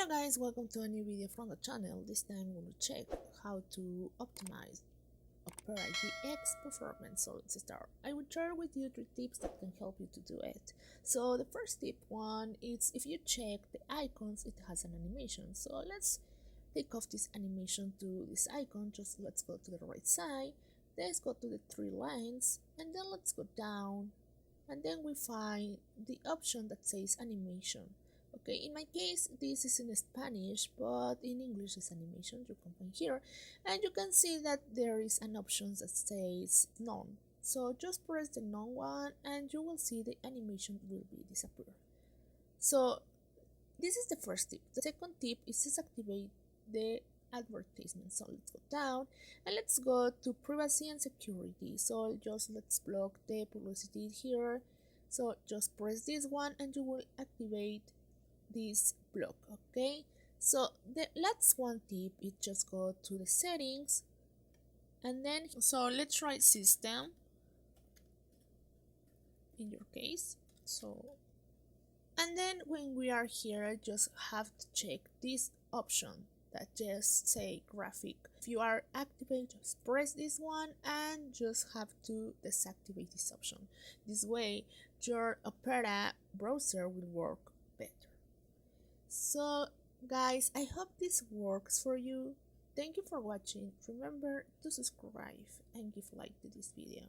Hello guys, welcome to a new video from the channel. This time we'll check how to optimize Opera GX performance. So let's start. I will share with you 3 tips that can help you to do it. So the first tip one is if you check the icons, it has an animation. So let's take off this animation to this icon. Just let's go to the right side. Let's go to the 3 lines and then let's go down and then we find the option that says animation. Okay, in my case this is in Spanish, but in English is animation. You can find here and you can see that there is an option that says none. So just press the none one and you will see the animation will be disappear. So this is the first tip. The second tip is disactivate the advertisement. So let's go down and let's go to privacy and security. So just let's block the publicity here. So just press this one and you will activate this block. Okay, so the last one tip is just go to the settings and then so let's try system in your case. So and then when we are here just have to check this option that just say graphic. If you are activated, just press this one and just have to deactivate this option. This way your Opera browser will work better. So guys, I hope this works for you. Thank you for watching. Remember to subscribe and give a like to this video.